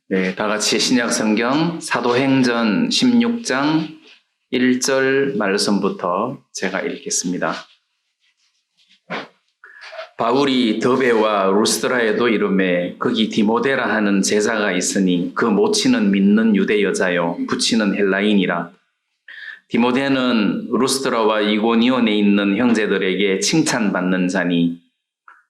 네, 다 같이 신약 성경 사도행전 16장 1절 말씀부터 제가 읽겠습니다. 바울이 더베와 루스드라에도 이르매 거기 디모데라 하는 제자가 있으니 그 모친은 믿는 유대 여자요 부친은 헬라인이라. 디모데는 루스드라와 이고니온에 있는 형제들에게 칭찬받는 자니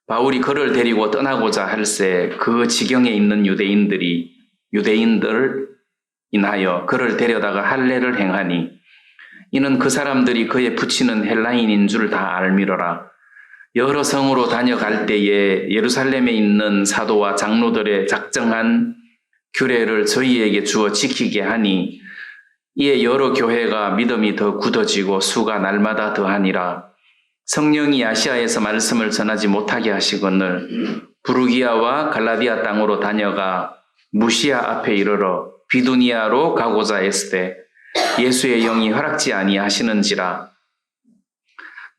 바울이 그를 데리고 떠나고자 할새 그 지경에 있는 유대인들 인하여 그를 데려다가 할례를 행하니 이는 그 사람들이 그의 부친은 헬라인인 줄 다 알미러라. 여러 성으로 다녀갈 때에 예루살렘에 있는 사도와 장로들의 작정한 규례를 저희에게 주어 지키게 하니 이에 여러 교회가 믿음이 더 굳어지고 수가 날마다 더하니라. 성령이 아시아에서 말씀을 전하지 못하게 하시거늘 부르기아와 갈라디아 땅으로 다녀가 무시아 앞에 이르러 비두니아로 가고자 했을 때 예수의 영이 허락지 아니하시는지라.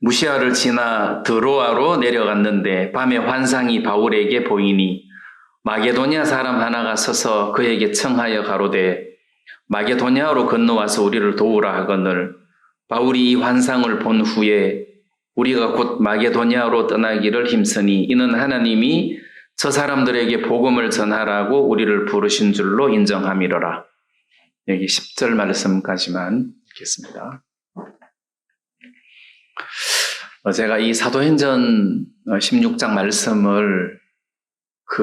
무시아를 지나 드로아로 내려갔는데 밤에 환상이 바울에게 보이니 마게도냐 사람 하나가 서서 그에게 청하여 가로되 마게도냐로 건너와서 우리를 도우라 하거늘 바울이 이 환상을 본 후에 우리가 곧 마게도냐로 떠나기를 힘쓰니 이는 하나님이 저 사람들에게 복음을 전하라고 우리를 부르신 줄로 인정함이로라. 여기 10절 말씀까지만 읽겠습니다. 제가 이 사도행전 16장 말씀을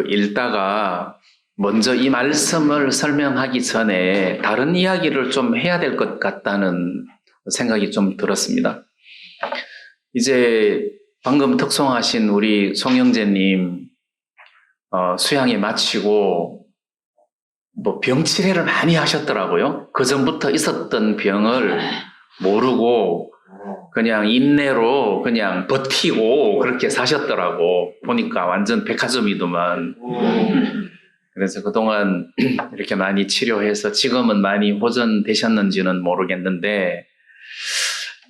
읽다가 먼저 이 말씀을 설명하기 전에 다른 이야기를 좀 해야 될 것 같다는 생각이 좀 들었습니다. 이제 방금 특송하신 우리 송영재님 수양회 마치고 병치레를 많이 하셨더라고요. 그 전부터 있었던 병을 모르고 그냥 인내로 그냥 버티고 그렇게 사셨더라고. 보니까 완전 백화점이더만. 그래서 그동안 이렇게 많이 치료해서 지금은 많이 호전되셨는지는 모르겠는데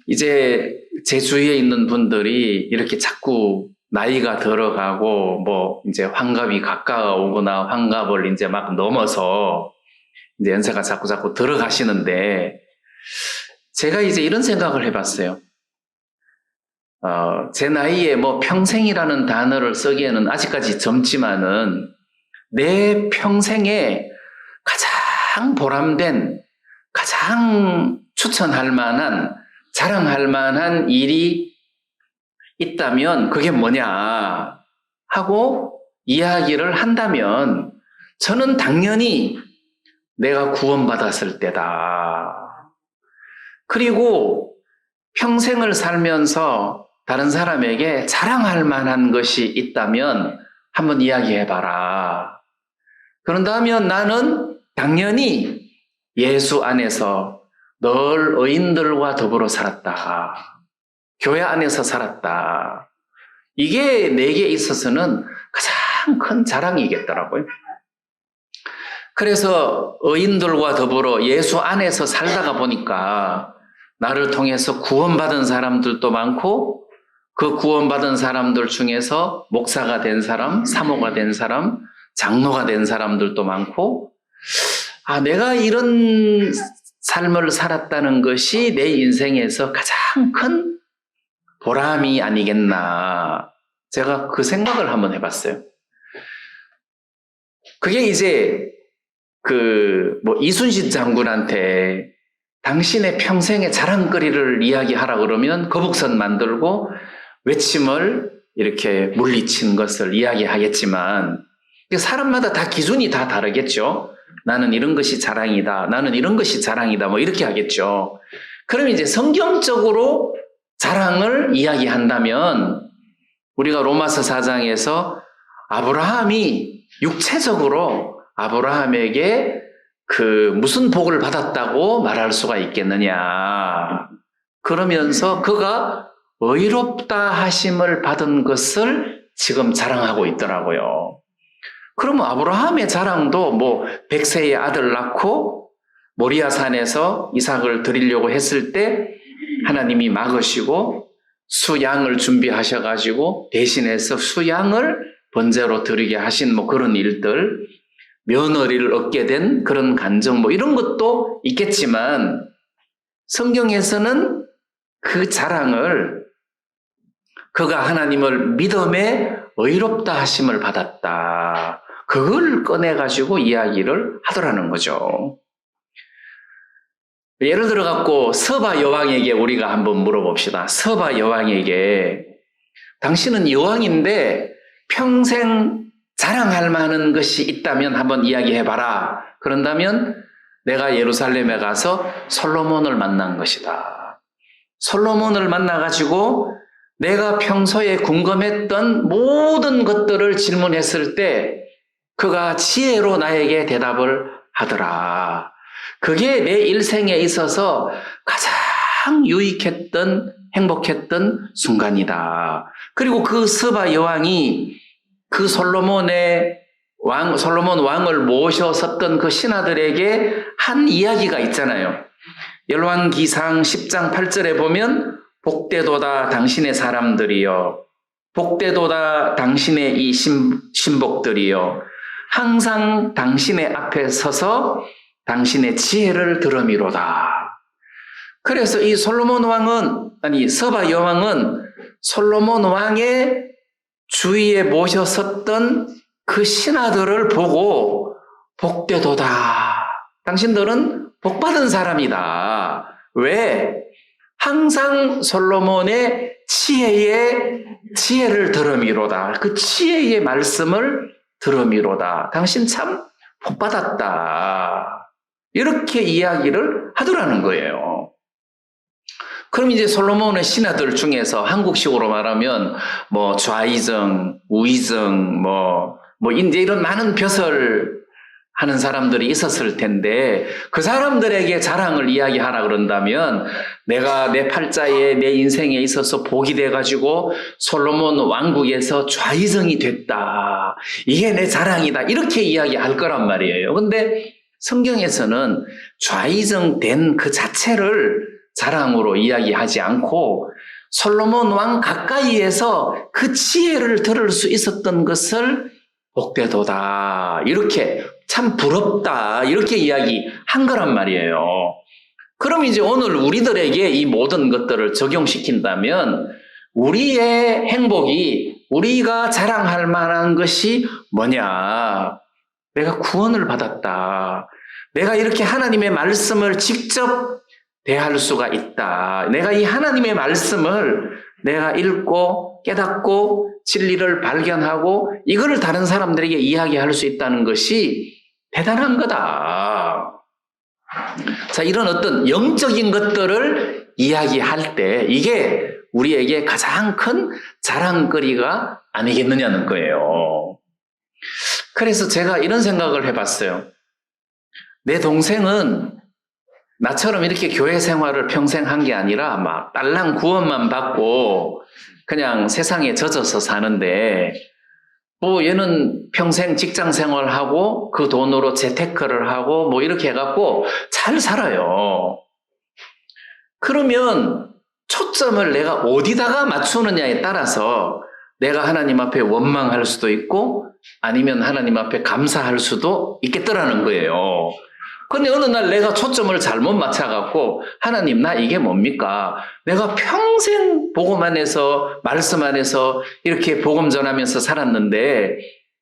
이제 제 주위에 있는 분들이 이렇게 자꾸 나이가 들어가고 이제 환갑이 가까워오거나 환갑을 이제 막 넘어서 이제 연세가 자꾸 들어가시는데 제가 이제 이런 생각을 해봤어요. 제 나이에 평생이라는 단어를 쓰기에는 아직까지 젊지만은 내 평생에 가장 보람된, 가장 추천할 만한, 자랑할 만한 일이 있다면 그게 뭐냐 하고 이야기를 한다면 저는 당연히 내가 구원받았을 때다. 그리고 평생을 살면서 다른 사람에게 자랑할 만한 것이 있다면 한번 이야기해봐라. 그런다면 나는 당연히 예수 안에서 늘 의인들과 더불어 살았다. 교회 안에서 살았다. 이게 내게 있어서는 가장 큰 자랑이겠더라고요. 그래서 의인들과 더불어 예수 안에서 살다가 보니까 나를 통해서 구원받은 사람들도 많고 그 구원받은 사람들 중에서 목사가 된 사람, 사모가 된 사람, 장로가 된 사람들도 많고 내가 이런 삶을 살았다는 것이 내 인생에서 가장 큰 보람이 아니겠나. 제가 그 생각을 한번 해봤어요. 그게 이제 이순신 장군한테 당신의 평생의 자랑거리를 이야기하라 그러면 거북선 만들고 외침을 이렇게 물리친 것을 이야기하겠지만 사람마다 다 기준이 다 다르겠죠. 나는 이런 것이 자랑이다. 나는 이런 것이 자랑이다. 이렇게 하겠죠. 그럼 이제 성경적으로 자랑을 이야기한다면 우리가 로마서 4장에서 아브라함이 육체적으로 아브라함에게 무슨 복을 받았다고 말할 수가 있겠느냐. 그러면서 그가 의롭다 하심을 받은 것을 지금 자랑하고 있더라고요. 그러면 아브라함의 자랑도 100세의 아들 낳고 모리아산에서 이삭을 드리려고 했을 때 하나님이 막으시고 수양을 준비하셔가지고 대신해서 수양을 번제로 드리게 하신 그런 일들, 며느리를 얻게 된 그런 간정 뭐 이런 것도 있겠지만 성경에서는 그 자랑을 그가 하나님을 믿음에 의롭다 하심을 받았다. 그걸 꺼내가지고 이야기를 하더라는 거죠. 예를 들어 갖고 서바 여왕에게 우리가 한번 물어봅시다. 서바 여왕에게 당신은 여왕인데 평생 자랑할 만한 것이 있다면 한번 이야기해봐라. 그런다면 내가 예루살렘에 가서 솔로몬을 만난 것이다. 솔로몬을 만나가지고 내가 평소에 궁금했던 모든 것들을 질문했을 때 그가 지혜로 나에게 대답을 하더라. 그게 내 일생에 있어서 가장 유익했던 행복했던 순간이다. 그리고 그 스바 여왕이 그 솔로몬 왕을 모셔섰던 그 신하들에게 한 이야기가 있잖아요. 열왕기상 10장 8절에 보면 복되도다 당신의 사람들이여, 복되도다 당신의 이 신복들이여, 항상 당신의 앞에 서서 당신의 지혜를 들음이로다. 그래서 이 서바 여왕은 솔로몬 왕의 주위에 모셔섰던 그 신하들을 보고 복되도다. 당신들은 복받은 사람이다. 왜? 항상 솔로몬의 지혜를 들음이로다. 그 지혜의 말씀을 들음이로다. 당신 참 복받았다. 이렇게 이야기를 하더라는 거예요. 그럼 이제 솔로몬의 신하들 중에서 한국식으로 말하면 뭐 좌의정, 우의정, 뭐 이제 이런 많은 벼슬 하는 사람들이 있었을 텐데 그 사람들에게 자랑을 이야기하라 그런다면 내가 내 팔자에 내 인생에 있어서 복이 돼가지고 솔로몬 왕국에서 좌의정이 됐다. 이게 내 자랑이다. 이렇게 이야기할 거란 말이에요. 근데 성경에서는 좌의정 된 그 자체를 자랑으로 이야기하지 않고 솔로몬 왕 가까이에서 그 지혜를 들을 수 있었던 것을 복되도다. 이렇게 참 부럽다. 이렇게 이야기한 거란 말이에요. 그럼 이제 오늘 우리들에게 이 모든 것들을 적용시킨다면 우리의 행복이 우리가 자랑할 만한 것이 뭐냐? 내가 구원을 받았다. 내가 이렇게 하나님의 말씀을 직접 대할 수가 있다. 내가 이 하나님의 말씀을 내가 읽고 깨닫고 진리를 발견하고 이거를 다른 사람들에게 이야기할 수 있다는 것이 대단한 거다. 자, 이런 어떤 영적인 것들을 이야기할 때 이게 우리에게 가장 큰 자랑거리가 아니겠느냐는 거예요. 그래서 제가 이런 생각을 해봤어요. 내 동생은 나처럼 이렇게 교회 생활을 평생 한 게 아니라 막 딸랑 구원만 받고 그냥 세상에 젖어서 사는데 뭐 얘는 평생 직장 생활하고 그 돈으로 재테크를 하고 뭐 이렇게 해갖고 잘 살아요. 그러면 초점을 내가 어디다가 맞추느냐에 따라서 내가 하나님 앞에 원망할 수도 있고 아니면 하나님 앞에 감사할 수도 있겠더라는 거예요. 근데 어느 날 내가 초점을 잘못 맞춰갖고 하나님 나 이게 뭡니까? 내가 평생 복음 안에서 말씀 안에서 이렇게 복음 전하면서 살았는데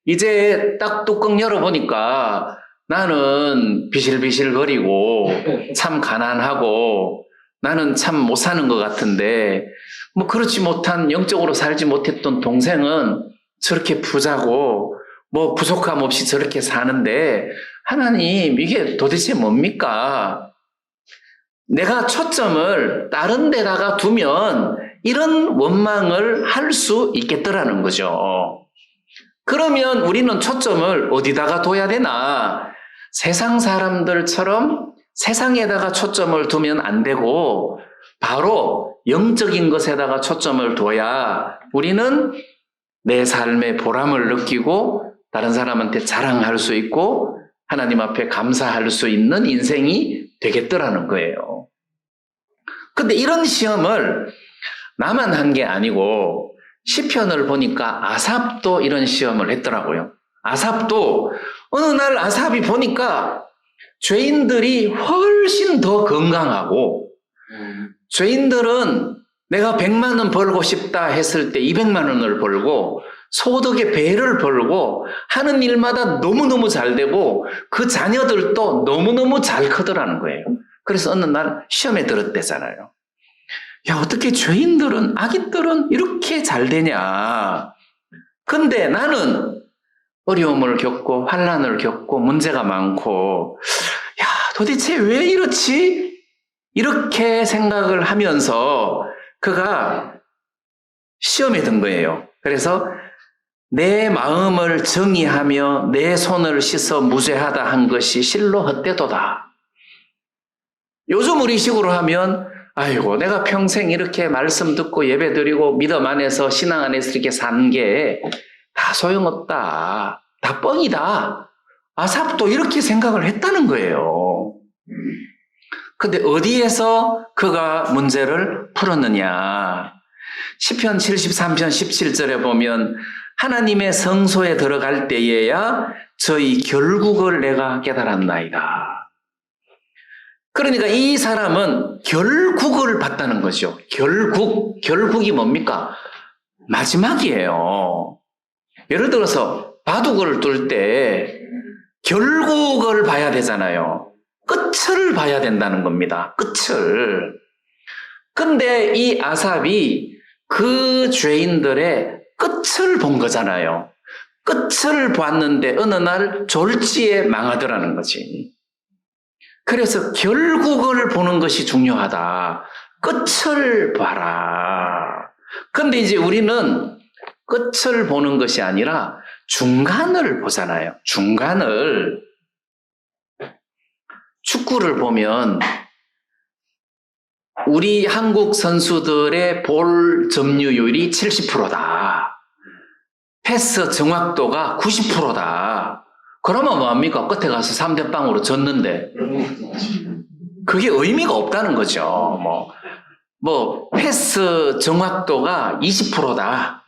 이제 딱 뚜껑 열어보니까 나는 비실비실거리고 참 가난하고 나는 참 못 사는 것 같은데 뭐 그렇지 못한 영적으로 살지 못했던 동생은 저렇게 부자고 뭐 부족함 없이 저렇게 사는데 하나님 이게 도대체 뭡니까? 내가 초점을 다른 데다가 두면 이런 원망을 할 수 있겠더라는 거죠. 그러면 우리는 초점을 어디다가 둬야 되나? 세상 사람들처럼 세상에다가 초점을 두면 안 되고 바로 영적인 것에다가 초점을 둬야 우리는 내 삶의 보람을 느끼고 다른 사람한테 자랑할 수 있고 하나님 앞에 감사할 수 있는 인생이 되겠더라는 거예요. 근데 이런 시험을 나만 한 게 아니고 시편을 보니까 아삽도 이런 시험을 했더라고요. 아삽도 어느 날 아삽이 보니까 죄인들이 훨씬 더 건강하고 죄인들은 내가 100만 원 벌고 싶다 했을 때 200만 원을 벌고 소득의 배를 벌고 하는 일마다 너무너무 잘 되고 그 자녀들도 너무너무 잘 크더라는 거예요. 그래서 어느 날 시험에 들었대잖아요. 야, 어떻게 죄인들은, 악인들은 이렇게 잘 되냐. 근데 나는 어려움을 겪고 환난을 겪고 문제가 많고 야, 도대체 왜 이렇지? 이렇게 생각을 하면서 그가 시험에 든 거예요. 그래서 내 마음을 정의하며 내 손을 씻어 무죄하다 한 것이 실로 헛되도다. 요즘 우리 식으로 하면 아이고 내가 평생 이렇게 말씀 듣고 예배 드리고 믿음 안에서 신앙 안에서 이렇게 산 게 다 소용없다. 다 뻥이다. 아삽도 이렇게 생각을 했다는 거예요. 근데 어디에서 그가 문제를 풀었느냐. 시편 73편 17절에 보면 하나님의 성소에 들어갈 때에야 저희 결국을 내가 깨달았나이다. 그러니까 이 사람은 결국을 봤다는 거죠. 결국이 뭡니까? 마지막이에요. 예를 들어서 바둑을 둘 때 결국을 봐야 되잖아요. 끝을 봐야 된다는 겁니다. 끝을. 근데 이 아삽이 그 죄인들의 끝을 본 거잖아요. 끝을 봤는데 어느 날 졸지에 망하더라는 거지. 그래서 결국을 보는 것이 중요하다. 끝을 봐라. 근데 이제 우리는 끝을 보는 것이 아니라 중간을 보잖아요. 중간을. 축구를 보면 우리 한국 선수들의 볼 점유율이 70%다. 패스 정확도가 90%다. 그러면 뭐합니까? 끝에 가서 3대0으로 졌는데 그게 의미가 없다는 거죠. 뭐 패스 정확도가 20%다.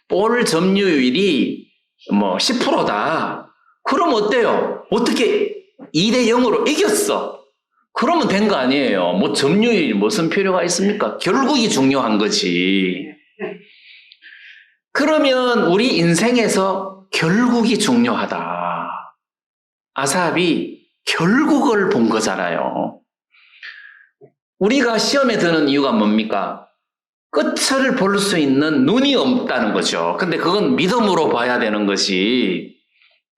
볼 점유율이 10%다. 그럼 어때요? 어떻게 2대0으로 이겼어? 그러면 된 거 아니에요. 점유율이 무슨 필요가 있습니까? 결국이 중요한 거지. 그러면 우리 인생에서 결국이 중요하다. 아삽이 결국을 본 거잖아요. 우리가 시험에 드는 이유가 뭡니까? 끝을 볼 수 있는 눈이 없다는 거죠. 근데 그건 믿음으로 봐야 되는 것이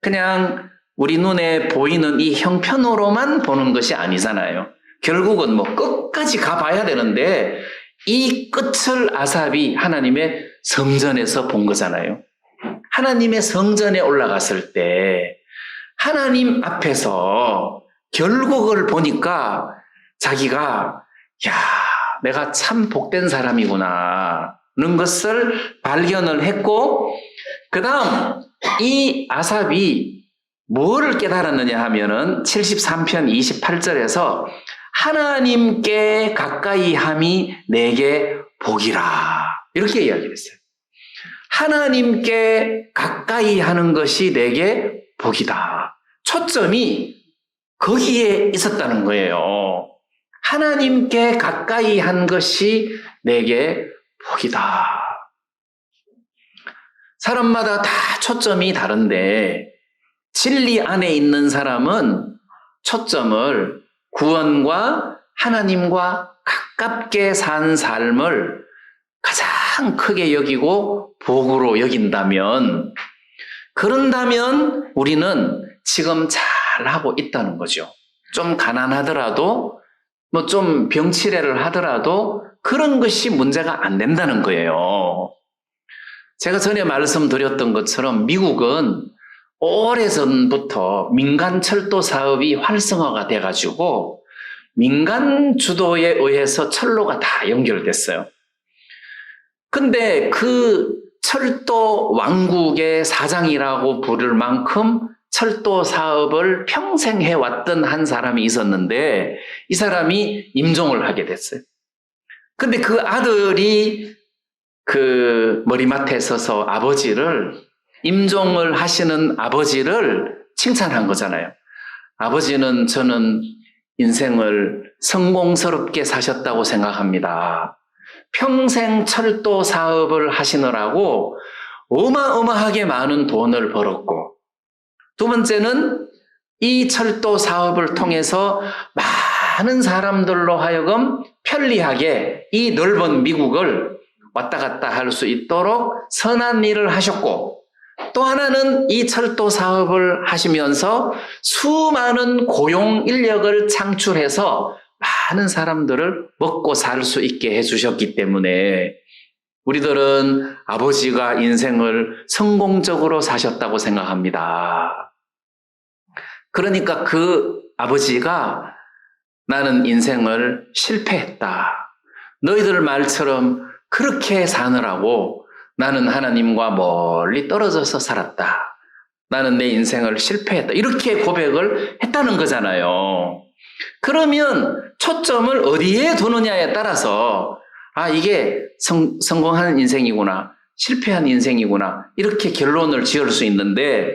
그냥 우리 눈에 보이는 이 형편으로만 보는 것이 아니잖아요. 결국은 끝까지 가봐야 되는데 이 끝을 아삽이 하나님의 성전에서 본 거잖아요. 하나님의 성전에 올라갔을 때 하나님 앞에서 결국을 보니까 자기가 내가 참 복된 사람이구나 는 것을 발견을 했고 그 다음 이 아삽이 뭐를 깨달았느냐 하면은 73편 28절에서 하나님께 가까이 함이 내게 복이라 이렇게 이야기를 했어요. 하나님께 가까이 하는 것이 내게 복이다. 초점이 거기에 있었다는 거예요. 하나님께 가까이 한 것이 내게 복이다. 사람마다 다 초점이 다른데 진리 안에 있는 사람은 초점을 구원과 하나님과 가깝게 산 삶을 가장 크게 여기고 복으로 여긴다면 그런다면 우리는 지금 잘하고 있다는 거죠. 좀 가난하더라도 좀 병치레를 하더라도 그런 것이 문제가 안 된다는 거예요. 제가 전에 말씀드렸던 것처럼 미국은 오래전부터 민간 철도 사업이 활성화가 돼가지고 민간 주도에 의해서 철로가 다 연결됐어요. 근데 그 철도 왕국의 사장이라고 부를 만큼 철도 사업을 평생 해왔던 한 사람이 있었는데 이 사람이 임종을 하게 됐어요. 근데 그 아들이 그 머리맡에 서서 아버지를 임종을 하시는 아버지를 칭찬한 거잖아요. 아버지는 저는 인생을 성공스럽게 사셨다고 생각합니다. 평생 철도 사업을 하시느라고 어마어마하게 많은 돈을 벌었고, 두 번째는 이 철도 사업을 통해서 많은 사람들로 하여금 편리하게 이 넓은 미국을 왔다 갔다 할 수 있도록 선한 일을 하셨고, 또 하나는 이 철도 사업을 하시면서 수많은 고용 인력을 창출해서 많은 사람들을 먹고 살 수 있게 해주셨기 때문에 우리들은 아버지가 인생을 성공적으로 사셨다고 생각합니다. 그러니까 그 아버지가 나는 인생을 실패했다. 너희들 말처럼 그렇게 사느라고 나는 하나님과 멀리 떨어져서 살았다. 나는 내 인생을 실패했다. 이렇게 고백을 했다는 거잖아요. 그러면 초점을 어디에 두느냐에 따라서 이게 성공한 인생이구나, 실패한 인생이구나, 이렇게 결론을 지을 수 있는데,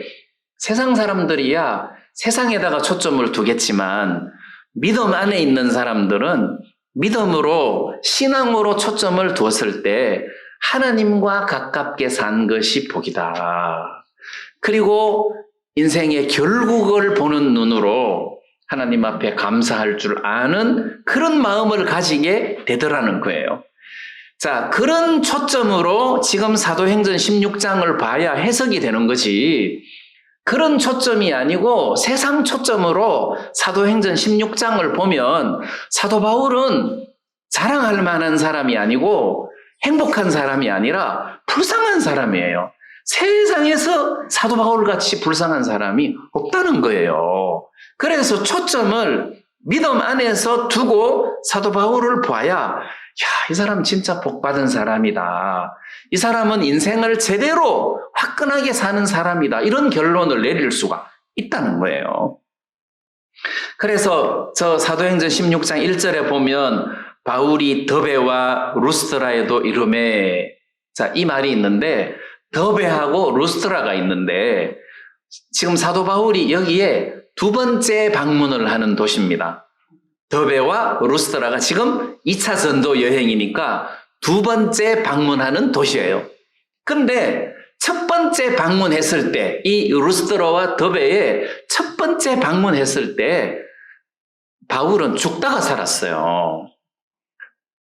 세상 사람들이야 세상에다가 초점을 두겠지만 믿음 안에 있는 사람들은 믿음으로, 신앙으로 초점을 두었을 때 하나님과 가깝게 산 것이 복이다. 그리고 인생의 결국을 보는 눈으로 하나님 앞에 감사할 줄 아는 그런 마음을 가지게 되더라는 거예요. 자, 그런 초점으로 지금 사도행전 16장을 봐야 해석이 되는 거지, 그런 초점이 아니고 세상 초점으로 사도행전 16장을 보면 사도 바울은 자랑할 만한 사람이 아니고 행복한 사람이 아니라 불쌍한 사람이에요. 세상에서 사도 바울같이 불쌍한 사람이 없다는 거예요. 그래서 초점을 믿음 안에서 두고 사도 바울을 봐야, 이 사람 진짜 복받은 사람이다. 이 사람은 인생을 제대로 화끈하게 사는 사람이다. 이런 결론을 내릴 수가 있다는 거예요. 그래서 저 사도행전 16장 1절에 보면 바울이 더베와 루스드라에도 이르매, 자, 이 말이 있는데 더베하고 루스드라가 있는데 지금 사도 바울이 여기에 두 번째 방문을 하는 도시입니다. 더베와 루스드라가 지금 2차 전도 여행이니까 두 번째 방문하는 도시예요. 근데 첫 번째 방문했을 때, 이 루스드라와 더베에 첫 번째 방문했을 때 바울은 죽다가 살았어요.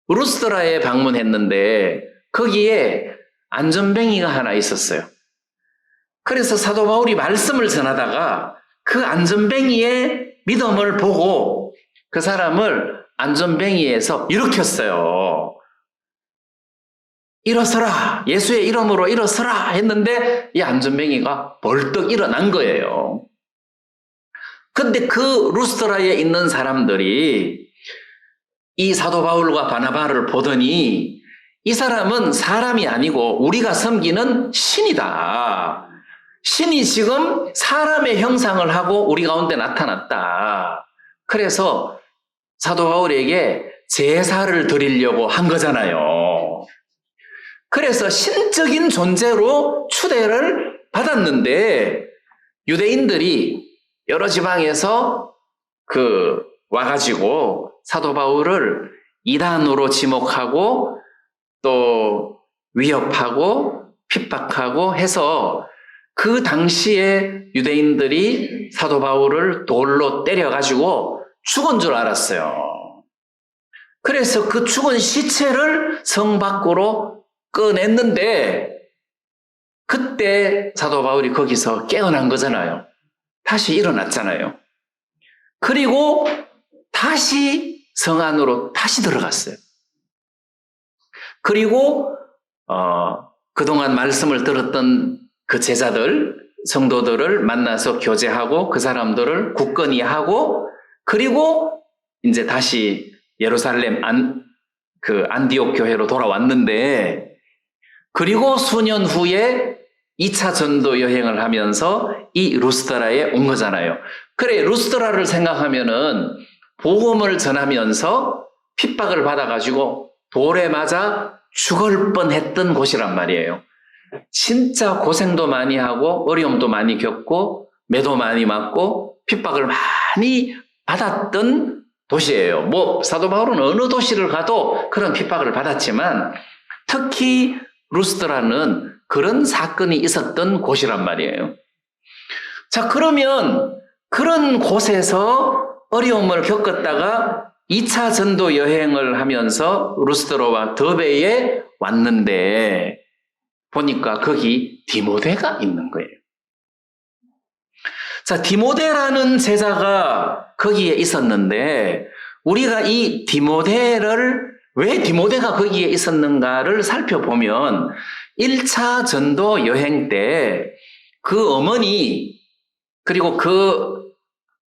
루스드라에 방문했는데 거기에 안전뱅이가 하나 있었어요. 그래서 사도 바울이 말씀을 전하다가 그 안전뱅이의 믿음을 보고 그 사람을 안전뱅이에서 일으켰어요. 일어서라, 예수의 이름으로 일어서라 했는데 이 안전뱅이가 벌떡 일어난 거예요. 근데 그 루스드라에 있는 사람들이 이 사도 바울과 바나바를 보더니 이 사람은 사람이 아니고 우리가 섬기는 신이다. 신이 지금 사람의 형상을 하고 우리 가운데 나타났다. 그래서 사도 바울에게 제사를 드리려고 한 거잖아요. 그래서 신적인 존재로 추대를 받았는데 유대인들이 여러 지방에서 와가지고 사도 바울을 이단으로 지목하고 또 위협하고 핍박하고 해서 그 당시에 유대인들이 사도 바울을 돌로 때려가지고 죽은 줄 알았어요. 그래서 그 죽은 시체를 성 밖으로 꺼냈는데 그때 사도 바울이 거기서 깨어난 거잖아요. 다시 일어났잖아요. 그리고 다시 성 안으로 다시 들어갔어요. 그리고 그동안 말씀을 들었던 그 제자들, 성도들을 만나서 교제하고 그 사람들을 굳건히 하고 그리고 이제 다시 예루살렘 안디옥 교회로 돌아왔는데 그리고 수년 후에 2차 전도 여행을 하면서 이 루스드라에 온 거잖아요. 그래, 루스드라를 생각하면은 복음을 전하면서 핍박을 받아가지고 돌에 맞아 죽을 뻔했던 곳이란 말이에요. 진짜 고생도 많이 하고 어려움도 많이 겪고 매도 많이 맞고 핍박을 많이 받았던 도시예요. 뭐 사도 바울은 어느 도시를 가도 그런 핍박을 받았지만 특히 루스드라는 그런 사건이 있었던 곳이란 말이에요. 자, 그러면 그런 곳에서 어려움을 겪었다가 2차 전도 여행을 하면서 루스드라와 더베에 왔는데 보니까 거기 디모데가 있는 거예요. 자, 디모데라는 제자가 거기에 있었는데 우리가 이 디모데를 왜 디모데가 거기에 있었는가를 살펴보면 1차 전도 여행 때 그 어머니 그리고 그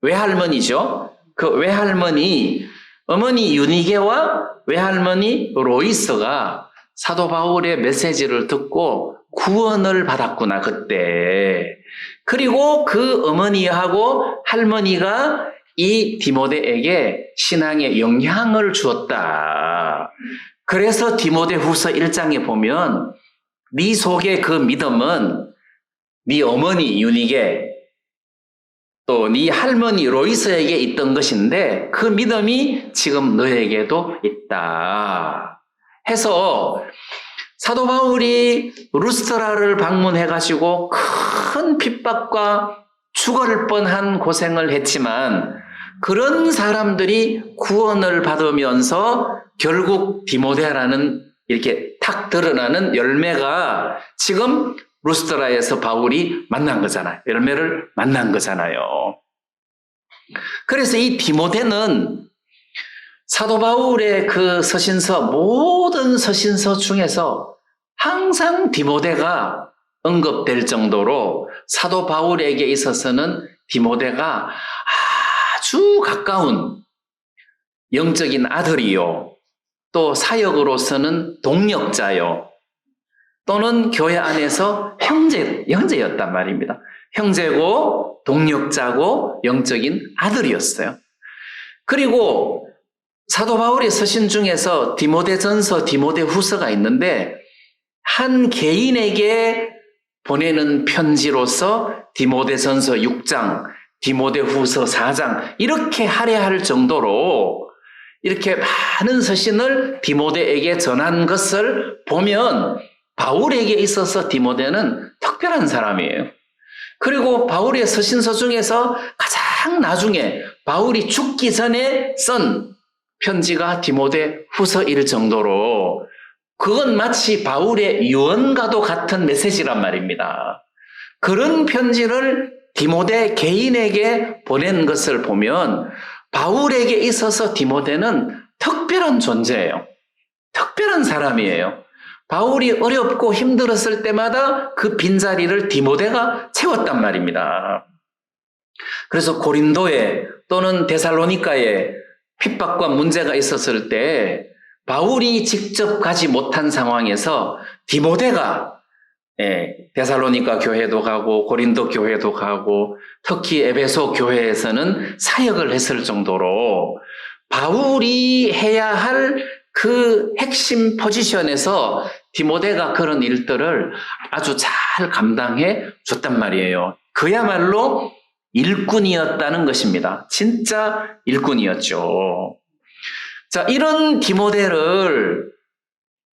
외할머니죠. 그 외할머니 어머니 유니게와 외할머니 로이스가 사도 바울의 메시지를 듣고 구원을 받았구나 그때. 그리고 그 어머니하고 할머니가 이 디모데에게 신앙에 영향을 주었다. 그래서 디모데 후서 1장에 보면 네 속에 그 믿음은 네 어머니 유니게 또 네 할머니 로이스에게 있던 것인데 그 믿음이 지금 너에게도 있다. 해서 사도 바울이 루스드라를 방문해가지고 큰 핍박과 죽을 뻔한 고생을 했지만 그런 사람들이 구원을 받으면서 결국 디모데라는 이렇게 탁 드러나는 열매가 지금 루스드라에서 바울이 만난 거잖아요. 열매를 만난 거잖아요. 그래서 이 디모데는 사도 바울의 그 서신서, 모든 서신서 중에서 항상 디모데가 언급될 정도로 사도 바울에게 있어서는 디모데가 아주 가까운 영적인 아들이요. 또 사역으로서는 동력자요. 또는 교회 안에서 형제였단 말입니다. 형제고 동력자고 영적인 아들이었어요. 그리고 사도 바울의 서신 중에서 디모데전서, 디모데후서가 있는데 한 개인에게 보내는 편지로서 디모데전서 6장, 디모데후서 4장 이렇게 할애할 정도로 이렇게 많은 서신을 디모데에게 전한 것을 보면 바울에게 있어서 디모데는 특별한 사람이에요. 그리고 바울의 서신서 중에서 가장 나중에 바울이 죽기 전에 쓴 편지가 디모데 후서일 정도로 그건 마치 바울의 유언과도 같은 메시지란 말입니다. 그런 편지를 디모데 개인에게 보낸 것을 보면 바울에게 있어서 디모데는 특별한 존재예요. 특별한 사람이에요. 바울이 어렵고 힘들었을 때마다 그 빈자리를 디모데가 채웠단 말입니다. 그래서 고린도에 또는 데살로니가에 핍박과 문제가 있었을 때 바울이 직접 가지 못한 상황에서 디모데가 데살로니가 교회도 가고 고린도 교회도 가고 특히 에베소 교회에서는 사역을 했을 정도로 바울이 해야 할 그 핵심 포지션에서 디모데가 그런 일들을 아주 잘 감당해 줬단 말이에요. 그야말로 일꾼이었다는 것입니다. 진짜 일꾼이었죠. 자, 이런 디모데를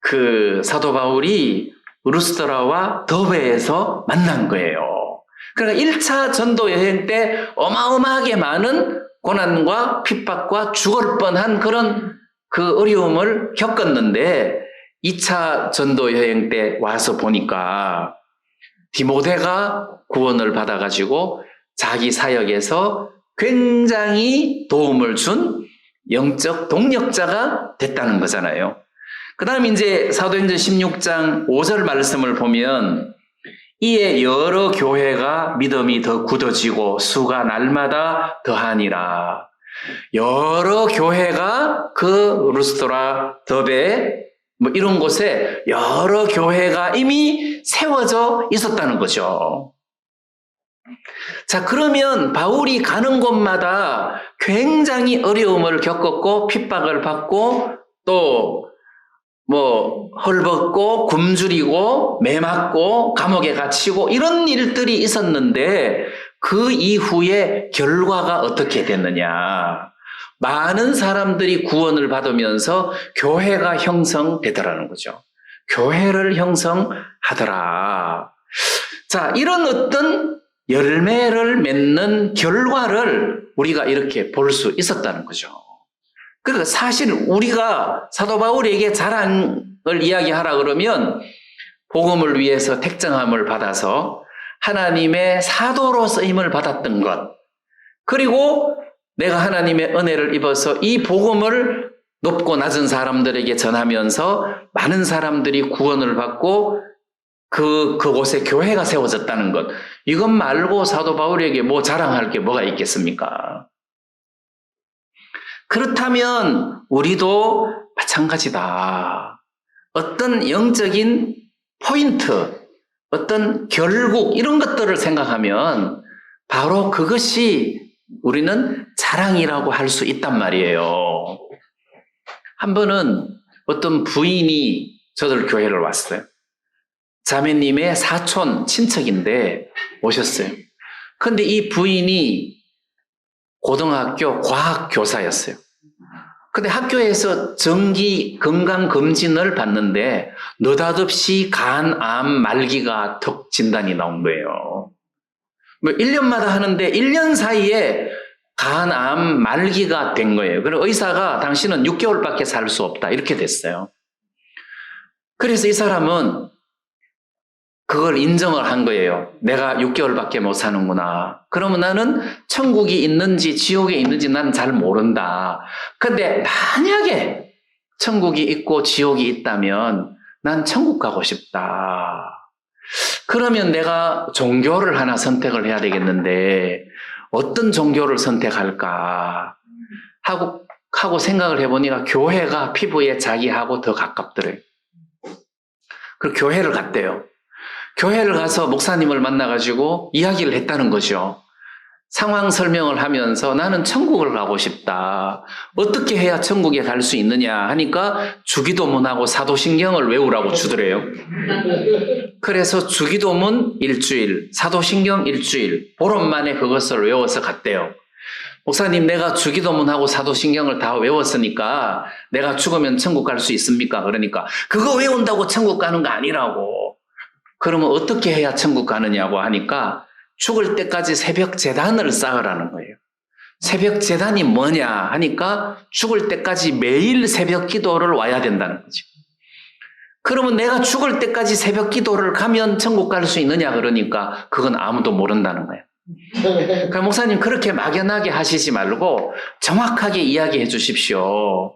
그 사도 바울이 루스드라와 더베에서 만난 거예요. 그러니까 1차 전도 여행 때 어마어마하게 많은 고난과 핍박과 죽을 뻔한 그런 그 어려움을 겪었는데 2차 전도 여행 때 와서 보니까 디모데가 구원을 받아가지고 자기 사역에서 굉장히 도움을 준 영적 동력자가 됐다는 거잖아요. 그 다음 이제 사도행전 16장 5절 말씀을 보면 이에 여러 교회가 믿음이 더 굳어지고 수가 날마다 더하니라. 여러 교회가 그 루스드라, 더베 뭐 이런 곳에 여러 교회가 이미 세워져 있었다는 거죠. 자, 그러면 바울이 가는 곳마다 굉장히 어려움을 겪었고 핍박을 받고 또 뭐 헐벗고 굶주리고 매 맞고 감옥에 갇히고 이런 일들이 있었는데 그 이후에 결과가 어떻게 됐느냐. 많은 사람들이 구원을 받으면서 교회가 형성되더라는 거죠. 교회를 형성하더라. 자, 이런 어떤 열매를 맺는 결과를 우리가 이렇게 볼 수 있었다는 거죠. 그러니까 사실 우리가 사도 바울에게 자랑을 이야기하라 그러면 복음을 위해서 택정함을 받아서 하나님의 사도로 쓰임을 받았던 것, 그리고 내가 하나님의 은혜를 입어서 이 복음을 높고 낮은 사람들에게 전하면서 많은 사람들이 구원을 받고 그곳에 교회가 세워졌다는 것, 이것 말고 사도 바울에게 뭐 자랑할 게 뭐가 있겠습니까? 그렇다면 우리도 마찬가지다. 어떤 영적인 포인트, 어떤 결국 이런 것들을 생각하면 바로 그것이 우리는 자랑이라고 할 수 있단 말이에요. 한 번은 어떤 부인이 저들 교회를 왔어요. 자매님의 사촌 친척인데 오셨어요. 근데 이 부인이 고등학교 과학교사였어요. 근데 학교에서 정기 건강검진을 받는데 느닷없이 간, 암, 말기가 턱 진단이 나온 거예요. 뭐 1년마다 하는데 1년 사이에 간, 암, 말기가 된 거예요. 그래서 의사가 당신은 6개월밖에 살 수 없다 이렇게 됐어요. 그래서 이 사람은 그걸 인정을 한 거예요. 내가 6개월밖에 못 사는구나. 그러면 나는 천국이 있는지 지옥에 있는지 나는 잘 모른다. 근데 만약에 천국이 있고 지옥이 있다면 난 천국 가고 싶다. 그러면 내가 종교를 하나 선택을 해야 되겠는데 어떤 종교를 선택할까 하고 생각을 해보니까 교회가 피부에 자기하고 더 가깝더래요. 그리고 교회를 갔대요. 교회를 가서 목사님을 만나가지고 이야기를 했다는 거죠. 상황 설명을 하면서 나는 천국을 가고 싶다. 어떻게 해야 천국에 갈 수 있느냐 하니까 주기도문하고 사도신경을 외우라고 주더래요. 그래서 주기도문 일주일, 사도신경 일주일, 보름 만에 그것을 외워서 갔대요. 목사님, 내가 주기도문하고 사도신경을 다 외웠으니까 내가 죽으면 천국 갈 수 있습니까? 그러니까 그거 외운다고 천국 가는 거 아니라고. 그러면 어떻게 해야 천국 가느냐고 하니까 죽을 때까지 새벽 제단을 쌓으라는 거예요. 새벽 제단이 뭐냐 하니까 죽을 때까지 매일 새벽 기도를 와야 된다는 거죠. 그러면 내가 죽을 때까지 새벽 기도를 가면 천국 갈 수 있느냐 그러니까 그건 아무도 모른다는 거예요. 그러니까 목사님 그렇게 막연하게 하시지 말고 정확하게 이야기해 주십시오.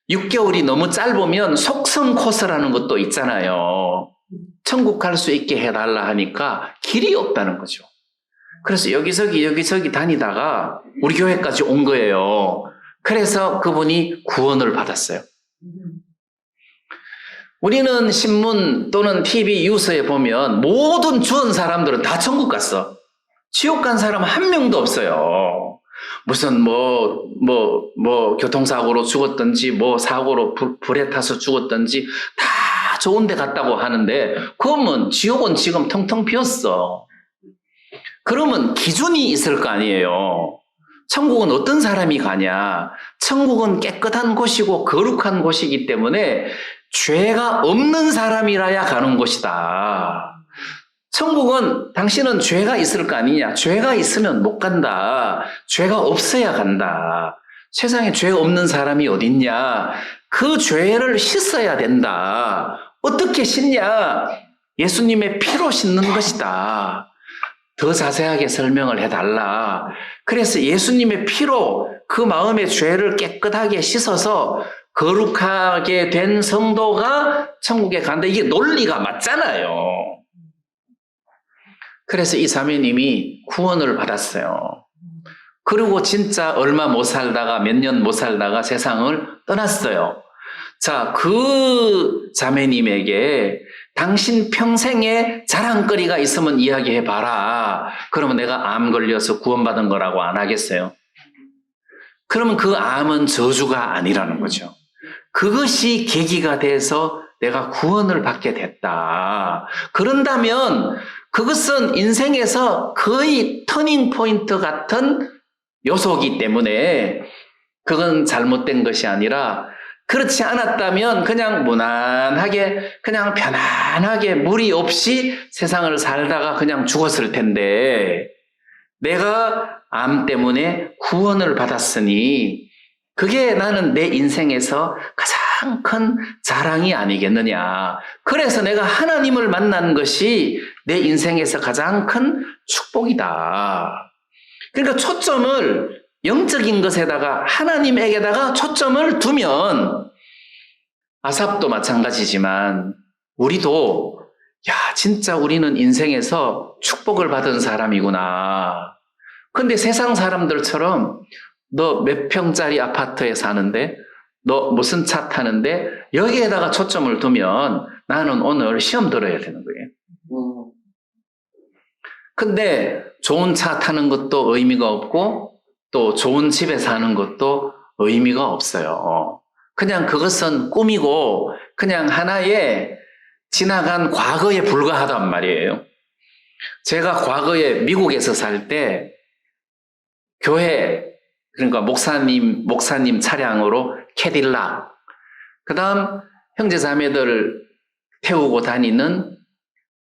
6개월이 너무 짧으면 속성 코스라는 것도 있잖아요. 천국 갈 수 있게 해달라 하니까 길이 없다는 거죠. 그래서 여기저기 다니다가 우리 교회까지 온 거예요. 그래서 그분이 구원을 받았어요. 우리는 신문 또는 TV 뉴스에 보면 모든 죽은 사람들은 다 천국 갔어. 지옥 간 사람 한 명도 없어요. 무슨 교통사고로 죽었든지 사고로 불에 타서 죽었든지 다 좋은 데 갔다고 하는데 그러면 지옥은 지금 텅텅 비었어. 그러면 기준이 있을 거 아니에요. 천국은 어떤 사람이 가냐? 천국은 깨끗한 곳이고 거룩한 곳이기 때문에 죄가 없는 사람이라야 가는 곳이다. 천국은 당신은 죄가 있을 거 아니냐? 죄가 있으면 못 간다. 죄가 없어야 간다. 세상에 죄 없는 사람이 어딨냐? 그 죄를 씻어야 된다. 어떻게 씻냐? 예수님의 피로 씻는 것이다. 더 자세하게 설명을 해달라. 그래서 예수님의 피로 그 마음의 죄를 깨끗하게 씻어서 거룩하게 된 성도가 천국에 간다. 이게 논리가 맞잖아요. 그래서 이 자매님이 구원을 받았어요. 그리고 진짜 얼마 못 살다가 몇 년 못 살다가 세상을 떠났어요. 자, 그 자매님에게 당신 평생에 자랑거리가 있으면 이야기해봐라. 그러면 내가 암 걸려서 구원받은 거라고 안 하겠어요? 그러면 그 암은 저주가 아니라는 거죠. 그것이 계기가 돼서 내가 구원을 받게 됐다. 그런다면 그것은 인생에서 거의 터닝 포인트 같은 요소이기 때문에 그건 잘못된 것이 아니라 그렇지 않았다면 그냥 무난하게 그냥 편안하게 무리 없이 세상을 살다가 그냥 죽었을 텐데 내가 암 때문에 구원을 받았으니 그게 나는 내 인생에서 가장 큰 자랑이 아니겠느냐. 그래서 내가 하나님을 만난 것이 내 인생에서 가장 큰 축복이다. 그러니까 초점을 영적인 것에다가 하나님에게다가 초점을 두면 아삽도 마찬가지지만 우리도 야 진짜 우리는 인생에서 축복을 받은 사람이구나. 근데 세상 사람들처럼 너 몇 평짜리 아파트에 사는데 너 무슨 차 타는데 여기에다가 초점을 두면 나는 오늘 시험 들어야 되는 거예요. 근데 좋은 차 타는 것도 의미가 없고 또 좋은 집에 사는 것도 의미가 없어요. 그냥 그것은 꿈이고 그냥 하나의 지나간 과거에 불과하단 말이에요. 제가 과거에 미국에서 살 때 교회 그러니까 목사님 차량으로 캐딜락 그 다음 형제자매들을 태우고 다니는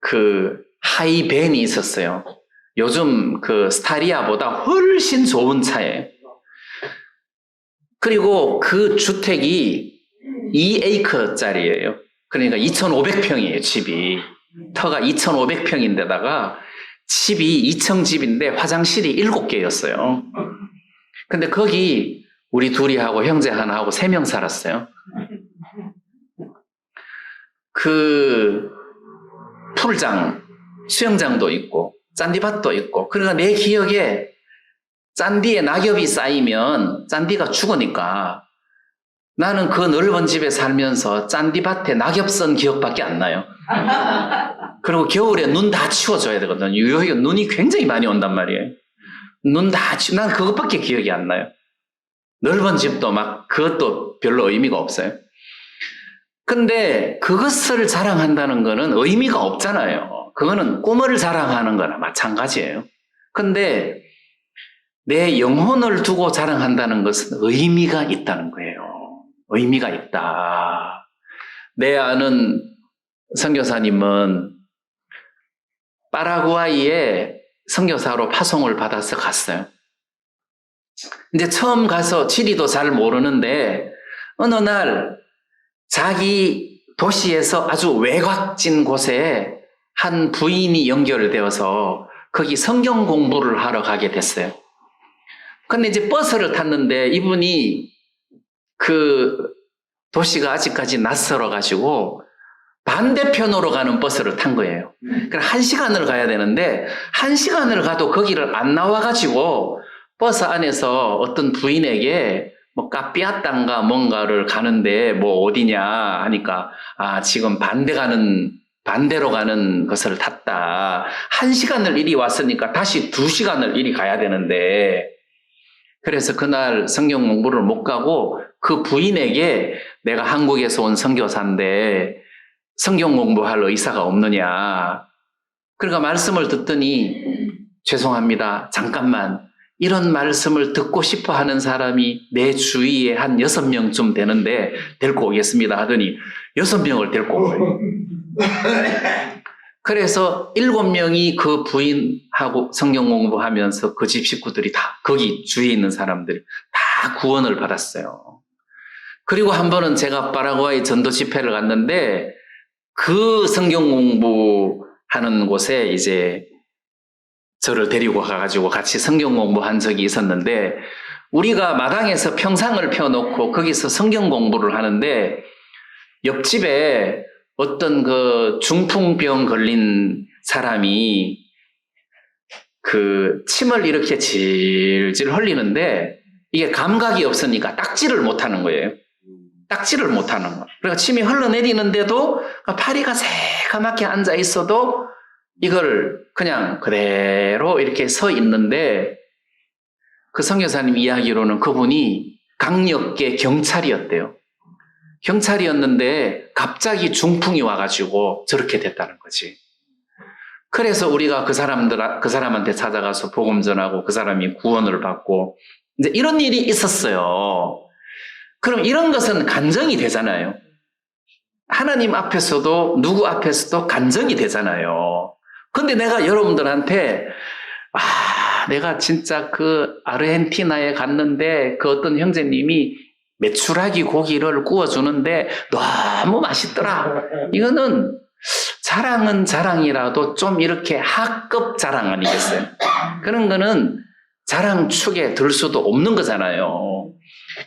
그 하이벤이 있었어요. 요즘 그 스타리아보다 훨씬 좋은 차예요. 그리고 그 주택이 2에이커짜리예요. 그러니까 2,500평이에요, 집이. 터가 2,500평인데다가 집이 2층 집인데 화장실이 7개였어요. 근데 거기 우리 둘이 하고 형제 하나 하고 3명 살았어요. 그 풀장, 수영장도 있고 짠디밭도 있고 그러니까 내 기억에 짠디에 낙엽이 쌓이면 짠디가 죽으니까 나는 그 넓은 집에 살면서 짠디밭에 낙엽 썬 기억밖에 안 나요. 그리고 겨울에 눈 다 치워줘야 되거든요. 여기가 눈이 굉장히 많이 온단 말이에요. 눈 다 난 그것밖에 기억이 안 나요. 넓은 집도 막 그것도 별로 의미가 없어요. 근데 그것을 자랑한다는 거는 의미가 없잖아요. 그거는 꿈을 자랑하는 거나 마찬가지예요. 근데 내 영혼을 두고 자랑한다는 것은 의미가 있다는 거예요. 의미가 있다. 내 아는 선교사님은 파라과이에 선교사로 파송을 받아서 갔어요. 이제 처음 가서 지리도 잘 모르는데 어느 날 자기 도시에서 아주 외곽진 곳에 한 부인이 연결되어서 거기 성경 공부를 하러 가게 됐어요. 근데 이제 버스를 탔는데 이분이 그 도시가 아직까지 낯설어가지고 반대편으로 가는 버스를 탄 거예요. 그러니까 1시간을 가야 되는데 1시간을 가도 거기를 안 나와가지고 버스 안에서 어떤 부인에게 뭐 까삐아땅가 뭔가를 가는데 뭐 어디냐 하니까 아 지금 반대로 가는 것을 탔다. 1시간을 이리 왔으니까 다시 2시간을 이리 가야 되는데 그래서 그날 성경 공부를 못 가고 그 부인에게 내가 한국에서 온 선교사인데 성경 공부할 의사가 없느냐. 그러니까 말씀을 듣더니 죄송합니다. 잠깐만. 이런 말씀을 듣고 싶어 하는 사람이 내 주위에 한 6명쯤 되는데 데리고 오겠습니다 하더니 6명을 데리고 온 거예요. 그래서 7명이 그 부인하고 성경 공부하면서 그 집 식구들이 다 거기 주위에 있는 사람들이 다 구원을 받았어요. 그리고 한 번은 제가 파라과이 전도 집회를 갔는데 그 성경 공부하는 곳에 이제 저를 데리고 가가지고 같이 성경 공부한 적이 있었는데 우리가 마당에서 평상을 펴놓고 거기서 성경 공부를 하는데 옆집에 어떤 그 중풍병 걸린 사람이 그 침을 이렇게 질질 흘리는데 이게 감각이 없으니까 딱지를 못 하는 거예요. 딱지를 못 하는 거. 그러니까 침이 흘러내리는데도 파리가 새까맣게 앉아 있어도 이걸 그냥 그대로 이렇게 서 있는데 그 선교사님 이야기로는 그분이 강력계 경찰이었대요. 경찰이었는데 갑자기 중풍이 와가지고 저렇게 됐다는 거지. 그래서 우리가 그 사람한테 찾아가서 복음 전하고 그 사람이 구원을 받고 이제 이런 일이 있었어요. 그럼 이런 것은 간증이 되잖아요. 하나님 앞에서도 누구 앞에서도 간증이 되잖아요. 근데 내가 여러분들한테 내가 진짜 그 아르헨티나에 갔는데 그 어떤 형제님이 메추라기 고기를 구워주는데 너무 맛있더라. 이거는 자랑은 자랑이라도 좀 이렇게 하급 자랑 아니겠어요? 그런 거는 자랑 축에 들 수도 없는 거잖아요.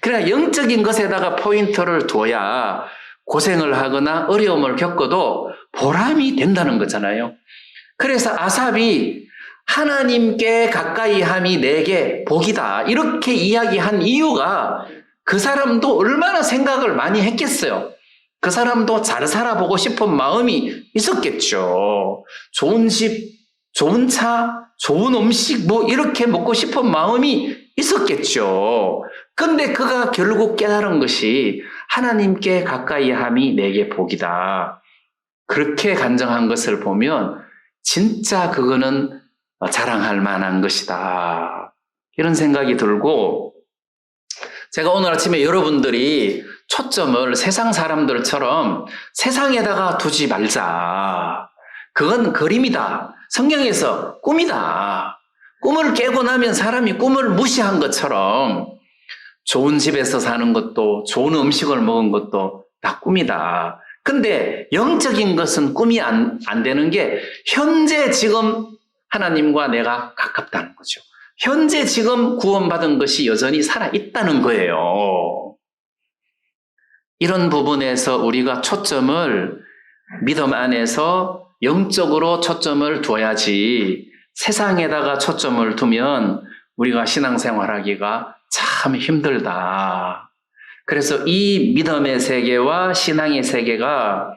그러나 영적인 것에다가 포인트를 둬야 고생을 하거나 어려움을 겪어도 보람이 된다는 거잖아요. 그래서 아삽이 하나님께 가까이 함이 내게 복이다 이렇게 이야기한 이유가 그 사람도 얼마나 생각을 많이 했겠어요. 그 사람도 잘 살아보고 싶은 마음이 있었겠죠. 좋은 집, 좋은 차, 좋은 음식 뭐 이렇게 먹고 싶은 마음이 있었겠죠. 근데 그가 결국 깨달은 것이 하나님께 가까이 함이 내게 복이다. 그렇게 간증한 것을 보면 진짜 그거는 자랑할 만한 것이다. 이런 생각이 들고 제가 오늘 아침에 여러분들이 초점을 세상 사람들처럼 세상에다가 두지 말자. 그건 그림이다. 성경에서 꿈이다. 꿈을 깨고 나면 사람이 꿈을 무시한 것처럼 좋은 집에서 사는 것도 좋은 음식을 먹은 것도 다 꿈이다. 근데 영적인 것은 꿈이 안 되는 게 현재 지금 하나님과 내가 가깝다는 거죠. 현재 지금 구원받은 것이 여전히 살아있다는 거예요. 이런 부분에서 우리가 초점을 믿음 안에서 영적으로 초점을 둬야지 세상에다가 초점을 두면 우리가 신앙생활하기가 참 힘들다. 그래서 이 믿음의 세계와 신앙의 세계가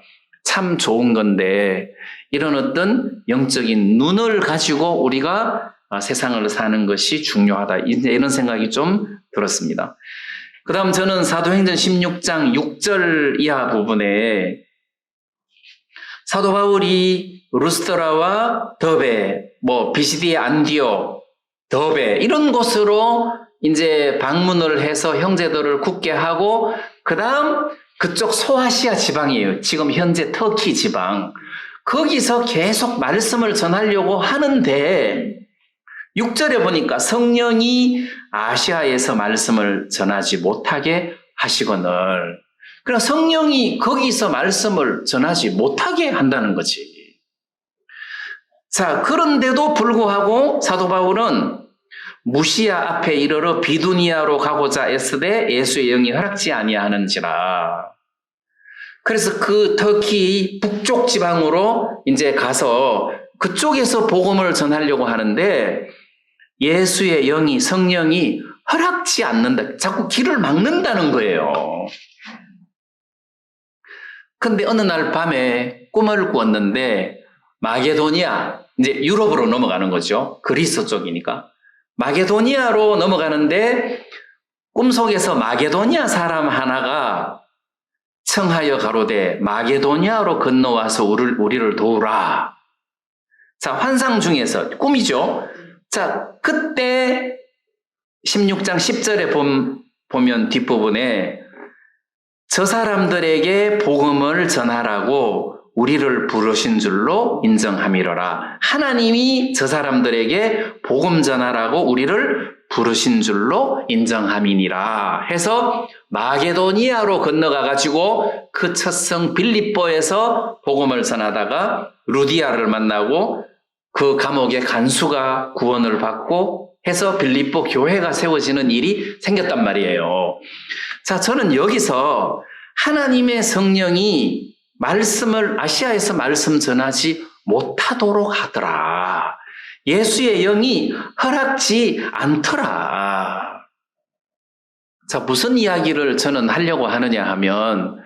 참 좋은 건데 이런 어떤 영적인 눈을 가지고 우리가 세상을 사는 것이 중요하다. 이런 생각이 좀 들었습니다. 그 다음 저는 사도행전 16장 6절 이하 부분에 사도 바울이 루스드라와 더베, 비시디의 안디옥, 더베 이런 곳으로 이제 방문을 해서 형제들을 굳게 하고 그 다음 그쪽 소아시아 지방이에요. 지금 현재 터키 지방. 거기서 계속 말씀을 전하려고 하는데 6절에 보니까 성령이 아시아에서 말씀을 전하지 못하게 하시거늘. 그러나 성령이 거기서 말씀을 전하지 못하게 한다는 거지. 자, 그런데도 불구하고 사도 바울은 무시아 앞에 이르러 비두니아로 가고자 애쓰되 예수의 영이 허락지 아니하는지라. 그래서 그 터키 북쪽 지방으로 이제 가서 그쪽에서 복음을 전하려고 하는데 예수의 영이 성령이 허락지 않는다. 자꾸 길을 막는다는 거예요. 근데 어느 날 밤에 꿈을 꾸었는데 마게도니아, 이제 유럽으로 넘어가는 거죠. 그리스 쪽이니까. 마게도니아로 넘어가는데 꿈속에서 마게도니아 사람 하나가 청하여 가로되 마게도니아로 건너와서 우리를 도우라. 자, 환상 중에서 꿈이죠. 자, 그때 16장 10절에 보면 뒷부분에 저 사람들에게 복음을 전하라고 우리를 부르신 줄로 인정함이로라. 하나님이 저 사람들에게 복음 전하라고 우리를 부르신 줄로 인정함이니라 해서 마게도니아로 건너가가지고 그 첫성 빌립보에서 복음을 전하다가 루디아를 만나고 그 감옥의 간수가 구원을 받고 해서 빌립보 교회가 세워지는 일이 생겼단 말이에요. 자, 저는 여기서 하나님의 성령이 말씀을 아시아에서 말씀 전하지 못하도록 하더라. 예수의 영이 허락지 않더라. 자, 무슨 이야기를 저는 하려고 하느냐 하면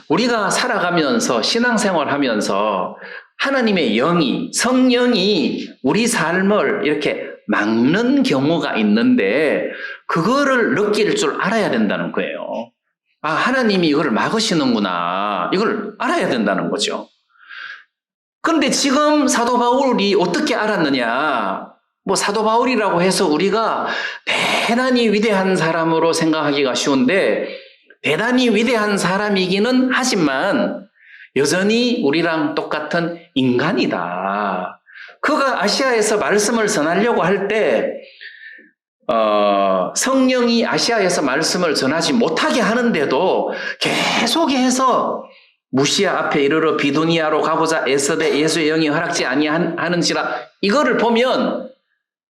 우리가 살아가면서 신앙생활 하면서 하나님의 영이, 성령이 우리 삶을 이렇게 막는 경우가 있는데 그거를 느낄 줄 알아야 된다는 거예요. 아, 하나님이 이걸 막으시는구나. 이걸 알아야 된다는 거죠. 근데 지금 사도 바울이 어떻게 알았느냐? 뭐 사도 바울이라고 해서 우리가 대단히 위대한 사람으로 생각하기가 쉬운데 대단히 위대한 사람이기는 하지만 여전히 우리랑 똑같은 인간이다. 그가 아시아에서 말씀을 전하려고 할 때 성령이 아시아에서 말씀을 전하지 못하게 하는데도 계속해서 무시아 앞에 이르러 비두니아로 가고자 애써대 예수의 영이 허락지 아니하는지라 이거를 보면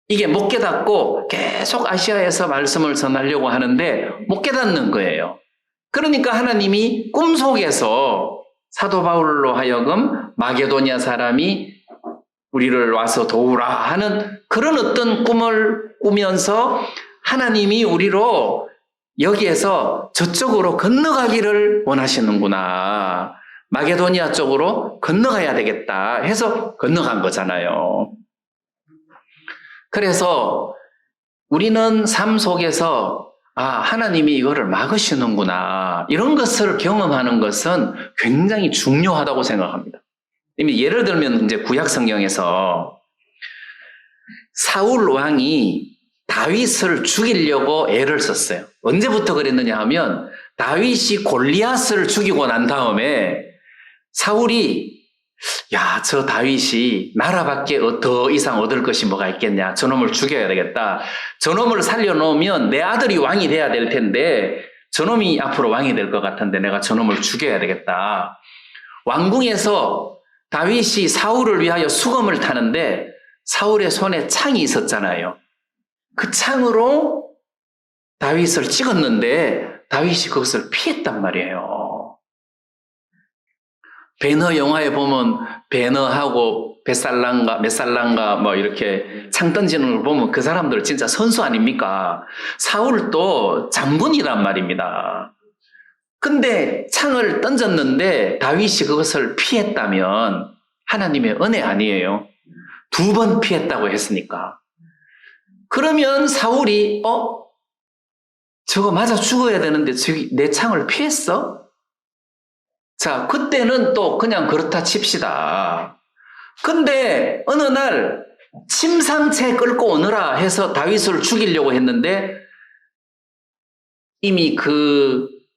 이게 못 깨닫고 계속 아시아에서 말씀을 전하려고 하는데 못 깨닫는 거예요. 그러니까 하나님이 꿈속에서 사도 바울로 하여금 마게도니아 사람이 우리를 와서 도우라 하는 그런 어떤 꿈을 꾸면서 하나님이 우리로 여기에서 저쪽으로 건너가기를 원하시는구나. 마게도니아 쪽으로 건너가야 되겠다 해서 건너간 거잖아요. 그래서 우리는 삶 속에서 하나님이 이거를 막으시는구나. 이런 것을 경험하는 것은 굉장히 중요하다고 생각합니다. 예를 들면 이제 구약 성경에서 사울 왕이 다윗을 죽이려고 애를 썼어요. 언제부터 그랬느냐 하면 다윗이 골리앗을 죽이고 난 다음에 사울이 저 다윗이 나라밖에 더 이상 얻을 것이 뭐가 있겠냐. 저놈을 죽여야 되겠다. 저놈을 살려놓으면 내 아들이 왕이 돼야 될 텐데 저놈이 앞으로 왕이 될 것 같은데 내가 저놈을 죽여야 되겠다. 왕궁에서 다윗이 사울을 위하여 수검을 타는데 사울의 손에 창이 있었잖아요. 그 창으로 다윗을 찍었는데 다윗이 그것을 피했단 말이에요. 배너 영화에 보면 배너하고 뱃살랑가 뭐 이렇게 창 던지는 걸 보면 그 사람들 진짜 선수 아닙니까? 사울도 장군이란 말입니다. 근데 창을 던졌는데 다윗이 그것을 피했다면 하나님의 은혜 아니에요? 2번 피했다고 했으니까. 그러면 사울이 저거 맞아 죽어야 되는데 내 창을 피했어? 자, 그때는 또 그냥 그렇다 칩시다. 근데 어느 날 침상채 끌고 오너라 해서 다윗을 죽이려고 했는데 이미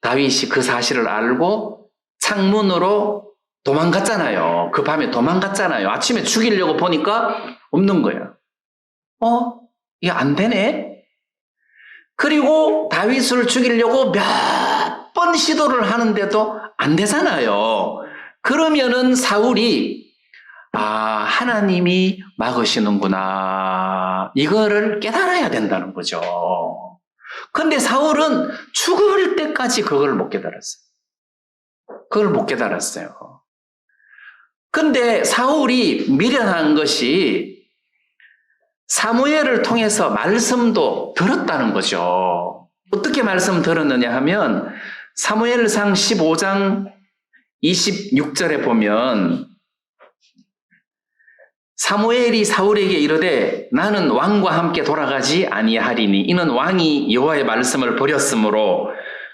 다윗이 그 사실을 알고 창문으로 도망갔잖아요. 그 밤에 도망갔잖아요. 아침에 죽이려고 보니까 없는 거야. 이게 안 되네? 그리고 다윗을 죽이려고 몇 번 시도를 하는데도 안 되잖아요. 그러면은 사울이 하나님이 막으시는구나. 이거를 깨달아야 된다는 거죠. 근데 사울은 죽을 때까지 그걸 못 깨달았어요. 그걸 못 깨달았어요. 근데 사울이 미련한 것이 사무엘을 통해서 말씀도 들었다는 거죠. 어떻게 말씀 들었느냐 하면 사무엘상 15장 26절에 보면 사무엘이 사울에게 이르되 나는 왕과 함께 돌아가지 아니하리니 이는 왕이 여호와의 말씀을 버렸으므로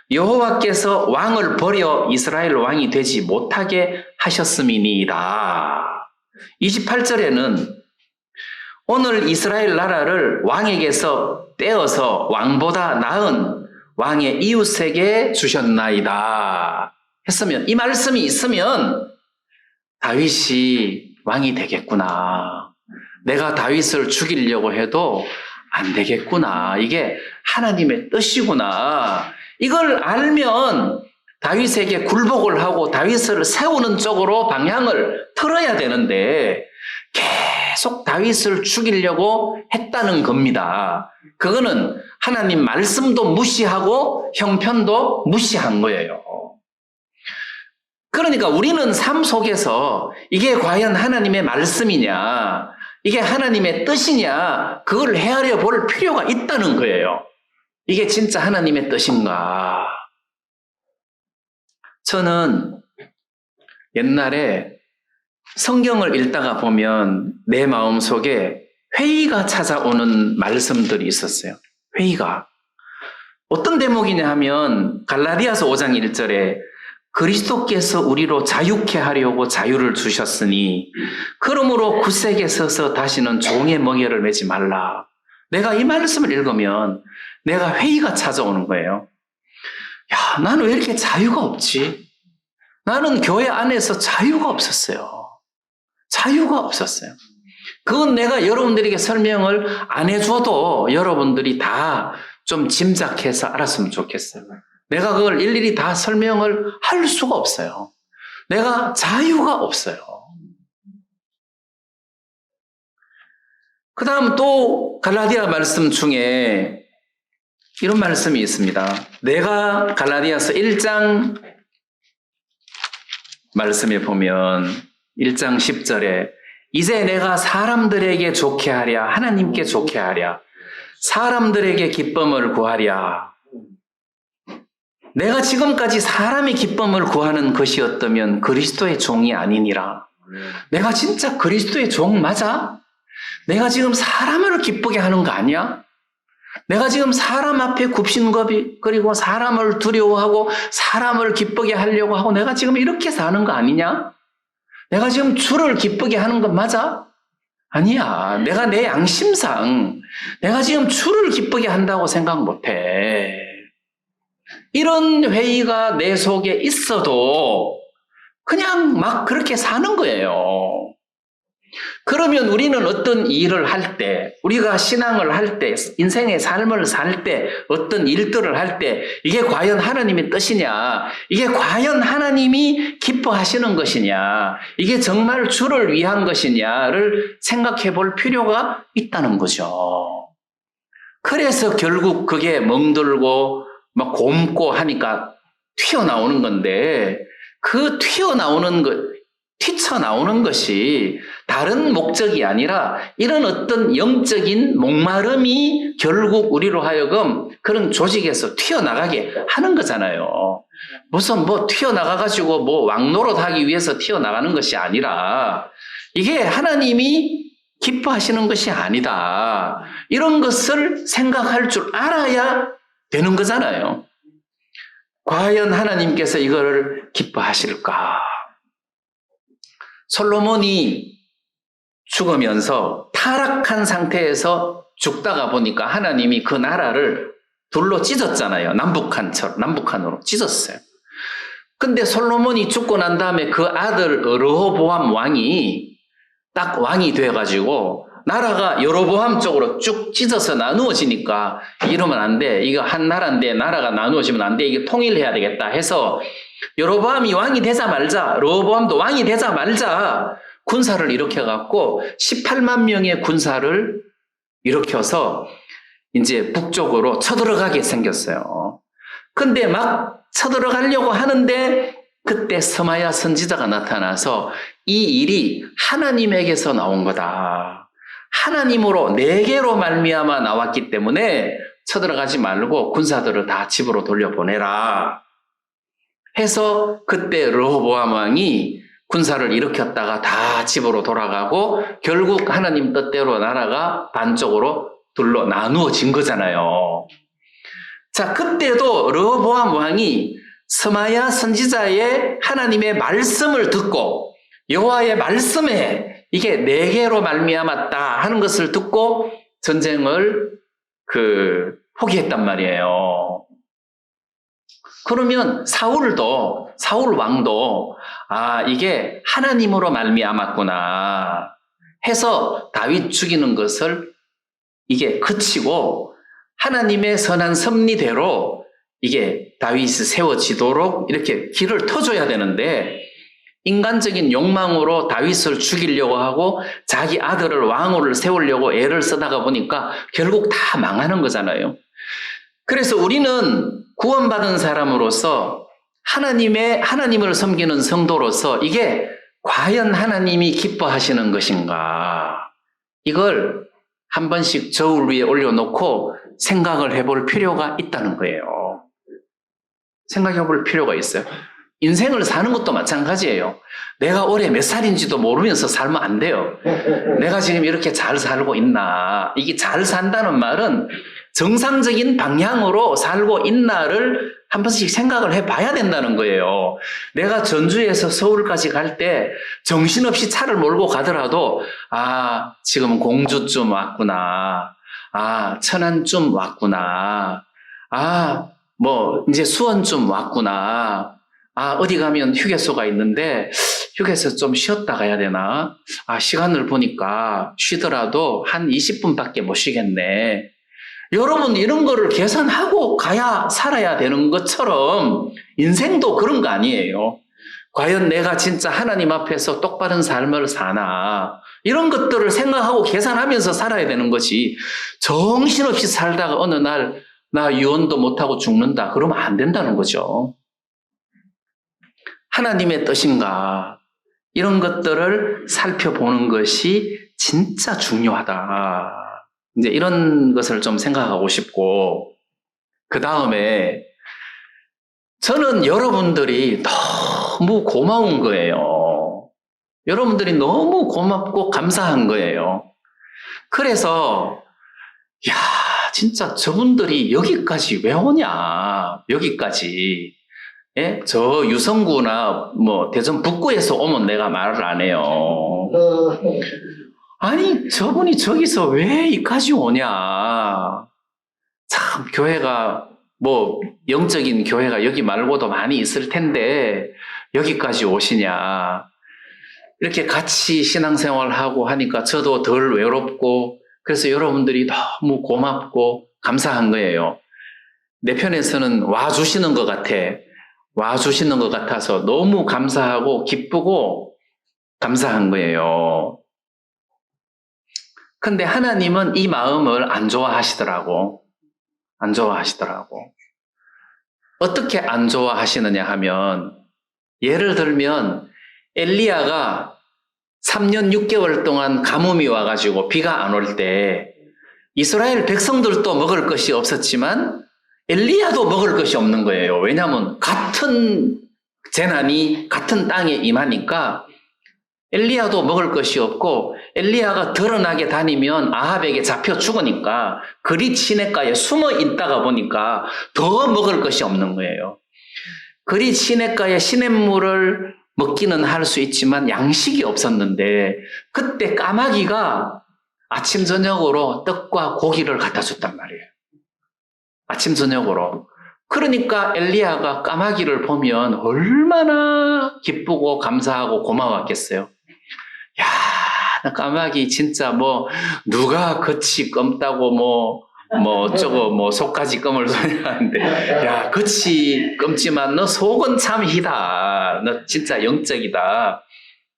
여호와께서 왕을 버려 이스라엘 왕이 되지 못하게 하셨음이니이다. 28절에는 오늘 이스라엘 나라를 왕에게서 떼어서 왕보다 나은 왕의 이웃에게 주셨나이다 했으면 이 말씀이 있으면 다윗이 왕이 되겠구나. 내가 다윗을 죽이려고 해도 안 되겠구나. 이게 하나님의 뜻이구나. 이걸 알면 다윗에게 굴복을 하고 다윗을 세우는 쪽으로 방향을 틀어야 되는데 계속 다윗을 죽이려고 했다는 겁니다. 그거는 하나님 말씀도 무시하고 형편도 무시한 거예요. 그러니까 우리는 삶 속에서 이게 과연 하나님의 말씀이냐, 이게 하나님의 뜻이냐, 그걸 헤아려 볼 필요가 있다는 거예요. 이게 진짜 하나님의 뜻인가? 저는 옛날에 성경을 읽다가 보면 내 마음속에 회의가 찾아오는 말씀들이 있었어요. 회의가. 어떤 대목이냐 하면 갈라디아서 5장 1절에 그리스도께서 우리로 자유케 하려고 자유를 주셨으니 그러므로 굳세게 서서 다시는 종의 멍에를 매지 말라. 내가 이 말씀을 읽으면 내가 회의가 찾아오는 거예요. 야, 나는 왜 이렇게 자유가 없지? 나는 교회 안에서 자유가 없었어요. 자유가 없었어요. 그건 내가 여러분들에게 설명을 안 해줘도 여러분들이 다 좀 짐작해서 알았으면 좋겠어요. 내가 그걸 일일이 다 설명을 할 수가 없어요. 내가 자유가 없어요. 그 다음 또 갈라디아 말씀 중에 이런 말씀이 있습니다. 내가 갈라디아서 1장 말씀에 보면 1장 10절에 이제 내가 사람들에게 좋게 하랴 하나님께 좋게 하랴 사람들에게 기쁨을 구하랴. 내가 지금까지 사람의 기쁨을 구하는 것이었다면 그리스도의 종이 아니니라. 내가 진짜 그리스도의 종 맞아? 내가 지금 사람을 기쁘게 하는 거 아니야? 내가 지금 사람 앞에 굽신거리고 사람을 두려워하고 사람을 기쁘게 하려고 하고 내가 지금 이렇게 사는 거 아니냐? 내가 지금 주를 기쁘게 하는 거 맞아? 아니야. 내가 내 양심상 내가 지금 주를 기쁘게 한다고 생각 못해. 이런 회의가 내 속에 있어도 그냥 막 그렇게 사는 거예요. 그러면 우리는 어떤 일을 할 때, 우리가 신앙을 할 때, 인생의 삶을 살 때, 어떤 일들을 할 때, 이게 과연 하나님의 뜻이냐, 이게 과연 하나님이 기뻐하시는 것이냐, 이게 정말 주를 위한 것이냐를 생각해 볼 필요가 있다는 거죠. 그래서 결국 그게 멍들고 막 곪고 하니까 튀어나오는 건데, 그 튀쳐나오는 것이 다른 목적이 아니라 이런 어떤 영적인 목마름이 결국 우리로 하여금 그런 조직에서 튀어나가게 하는 거잖아요. 무슨 튀어나가가지고 왕노릇 하기 위해서 튀어나가는 것이 아니라 이게 하나님이 기뻐하시는 것이 아니다. 이런 것을 생각할 줄 알아야 되는 거잖아요. 과연 하나님께서 이걸 기뻐하실까? 솔로몬이 죽으면서 타락한 상태에서 죽다가 보니까 하나님이 그 나라를 둘로 찢었잖아요. 남북한으로 찢었어요. 근데 솔로몬이 죽고 난 다음에 그 아들 르호보암 왕이 딱 왕이 돼가지고 나라가 여로보암 쪽으로 쭉 찢어서 나누어지니까 이러면 안 돼. 이거 한 나라인데 나라가 나누어지면 안 돼. 이게 통일해야 되겠다 해서 여로보암이 왕이 되자 말자, 르호보암도 왕이 되자 말자 군사를 일으켜갖고 18만 명의 군사를 일으켜서 이제 북쪽으로 쳐들어가게 생겼어요. 근데 막 쳐들어가려고 하는데 그때 스마야 선지자가 나타나서 이 일이 하나님에게서 나온 거다. 하나님으로 내게로 말미암아 나왔기 때문에 쳐들어가지 말고 군사들을 다 집으로 돌려보내라 해서 그때 르호보암 왕이 군사를 일으켰다가 다 집으로 돌아가고 결국 하나님 뜻대로 나라가 반쪽으로 둘로 나누어진 거잖아요. 자, 그때도 르호보암 왕이 스마야 선지자의 하나님의 말씀을 듣고 여호와의 말씀에 이게 내게로 말미암았다 하는 것을 듣고 전쟁을 포기했단 말이에요. 그러면 사울 왕도 이게 하나님으로 말미암았구나 해서 다윗 죽이는 것을 이게 그치고 하나님의 선한 섭리대로 이게 다윗이 세워지도록 이렇게 길을 터줘야 되는데 인간적인 욕망으로 다윗을 죽이려고 하고 자기 아들을 왕으로 세우려고 애를 쓰다가 보니까 결국 다 망하는 거잖아요. 그래서 우리는 구원받은 사람으로서 하나님을 섬기는 성도로서 이게 과연 하나님이 기뻐하시는 것인가? 이걸 한 번씩 저울 위에 올려놓고 생각을 해볼 필요가 있다는 거예요. 생각해 볼 필요가 있어요. 인생을 사는 것도 마찬가지예요. 내가 올해 몇 살인지도 모르면서 살면 안 돼요. 내가 지금 이렇게 잘 살고 있나? 이게 잘 산다는 말은 정상적인 방향으로 살고 있나를 한 번씩 생각을 해봐야 된다는 거예요. 내가 전주에서 서울까지 갈 때 정신없이 차를 몰고 가더라도 지금 공주쯤 왔구나. 천안쯤 왔구나. 이제 수원쯤 왔구나. 어디 가면 휴게소가 있는데 휴게소 좀 쉬었다 가야 되나? 시간을 보니까 쉬더라도 한 20분밖에 못 쉬겠네. 여러분, 이런 거를 계산하고 가야 살아야 되는 것처럼 인생도 그런 거 아니에요. 과연 내가 진짜 하나님 앞에서 똑바른 삶을 사나? 이런 것들을 생각하고 계산하면서 살아야 되는 것이, 정신없이 살다가 어느 날 나 유언도 못하고 죽는다. 그러면 안 된다는 거죠. 하나님의 뜻인가? 이런 것들을 살펴보는 것이 진짜 중요하다. 이제 이런 것을 좀 생각하고 싶고, 그 다음에 저는 여러분들이 너무 고마운 거예요. 여러분들이 너무 고맙고 감사한 거예요. 그래서 진짜 저분들이 여기까지 왜 오냐? 여기까지. 예? 저 유성구나 대전 북구에서 오면 내가 말을 안 해요. 아니, 저분이 저기서 왜 이까지 오냐? 참, 교회가 영적인 교회가 여기 말고도 많이 있을 텐데 여기까지 오시냐? 이렇게 같이 신앙생활하고 하니까 저도 덜 외롭고, 그래서 여러분들이 너무 고맙고 감사한 거예요. 내 편에서는 와주시는 것 같아서 너무 감사하고 기쁘고 감사한 거예요. 근데 하나님은 이 마음을 안 좋아하시더라고. 어떻게 안 좋아하시느냐 하면, 예를 들면 엘리야가 3년 6개월 동안 가뭄이 와가지고 비가 안 올 때 이스라엘 백성들도 먹을 것이 없었지만 엘리야도 먹을 것이 없는 거예요. 왜냐하면 같은 재난이 같은 땅에 임하니까 엘리야도 먹을 것이 없고, 엘리야가 드러나게 다니면 아합에게 잡혀 죽으니까 그리 시냇가에 숨어 있다가 보니까 더 먹을 것이 없는 거예요. 그리 시냇가에 시냇물을 먹기는 할 수 있지만 양식이 없었는데, 그때 까마귀가 아침 저녁으로 떡과 고기를 갖다 줬단 말이에요. 아침 저녁으로. 그러니까 엘리야가 까마귀를 보면 얼마나 기쁘고 감사하고 고마웠겠어요. 나 까마귀 진짜 누가 겉이 검다고 속까지 검을 소리하는데, 겉이 검지만 너 속은 참 희다. 너 진짜 영적이다.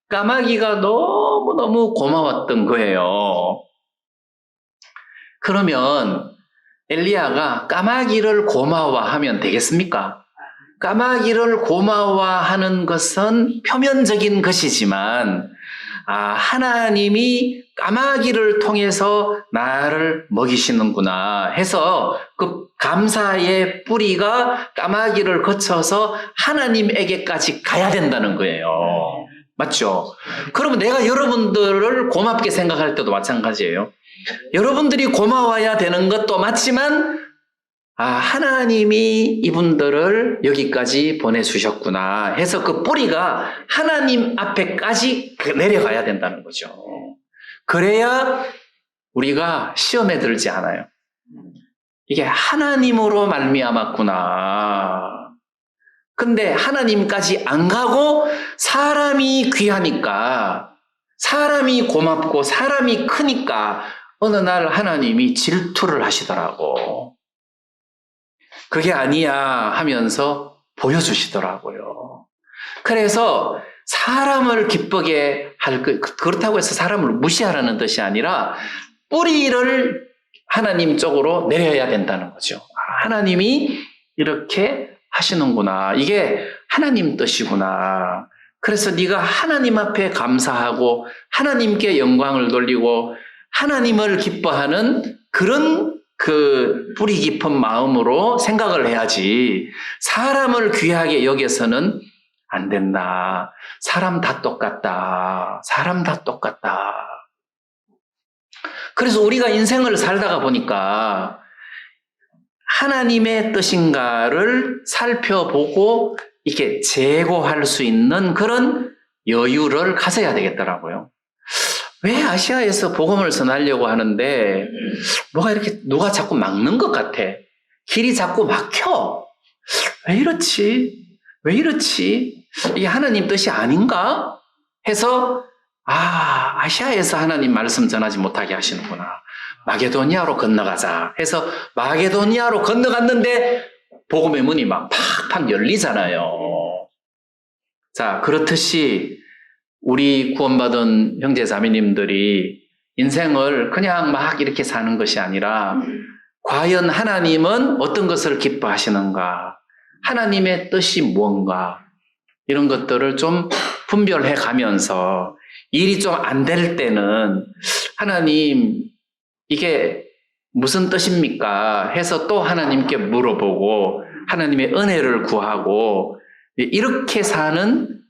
까마귀가 너무너무 고마웠던 거예요. 그러면 엘리야가 까마귀를 고마워하면 되겠습니까? 까마귀를 고마워하는 것은 표면적인 것이지만, 하나님이 까마귀를 통해서 나를 먹이시는구나 해서 그 감사의 뿌리가 까마귀를 거쳐서 하나님에게까지 가야 된다는 거예요. 맞죠? 그러면 내가 여러분들을 고맙게 생각할 때도 마찬가지예요. 여러분들이 고마워야 되는 것도 맞지만, 하나님이 이분들을 여기까지 보내주셨구나 해서 그 뿌리가 하나님 앞에까지 내려가야 된다는 거죠. 그래야 우리가 시험에 들지 않아요. 이게 하나님으로 말미암았구나. 근데 하나님까지 안 가고 사람이 귀하니까, 사람이 고맙고 사람이 크니까 어느 날 하나님이 질투를 하시더라고. 그게 아니야 하면서 보여주시더라고요. 그래서 사람을 기쁘게 그렇다고 해서 사람을 무시하라는 뜻이 아니라 뿌리를 하나님 쪽으로 내려야 된다는 거죠. 하나님이 이렇게 하시는구나. 이게 하나님 뜻이구나. 그래서 네가 하나님 앞에 감사하고 하나님께 영광을 돌리고 하나님을 기뻐하는 그런 뿌리 깊은 마음으로 생각을 해야지, 사람을 귀하게 여겨서는 안 된다. 사람 다 똑같다. 그래서 우리가 인생을 살다가 보니까 하나님의 뜻인가를 살펴보고 이렇게 재고할 수 있는 그런 여유를 가져야 되겠더라고요. 왜 아시아에서 복음을 전하려고 하는데 뭐가 이렇게 누가 자꾸 막는 것 같아. 길이 자꾸 막혀. 왜 이렇지? 왜 이렇지? 이게 하나님 뜻이 아닌가? 해서 아시아에서 하나님 말씀 전하지 못하게 하시는구나. 마게도니아로 건너가자 해서 마게도니아로 건너갔는데 복음의 문이 막 팍팍 열리잖아요. 자, 그렇듯이 우리 구원받은 형제 자매님들이 인생을 그냥 막 이렇게 사는 것이 아니라 과연 하나님은 어떤 것을 기뻐하시는가? 하나님의 뜻이 무언가? 이런 것들을 좀 분별해 가면서 일이 좀 안 될 때는 하나님 이게 무슨 뜻입니까? 해서 또 하나님께 물어보고 하나님의 은혜를 구하고 이렇게 사는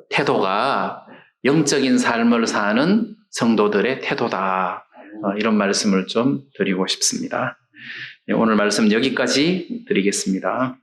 태도가 영적인 삶을 사는 성도들의 태도다. 이런 말씀을 좀 드리고 싶습니다. 오늘 말씀 여기까지 드리겠습니다.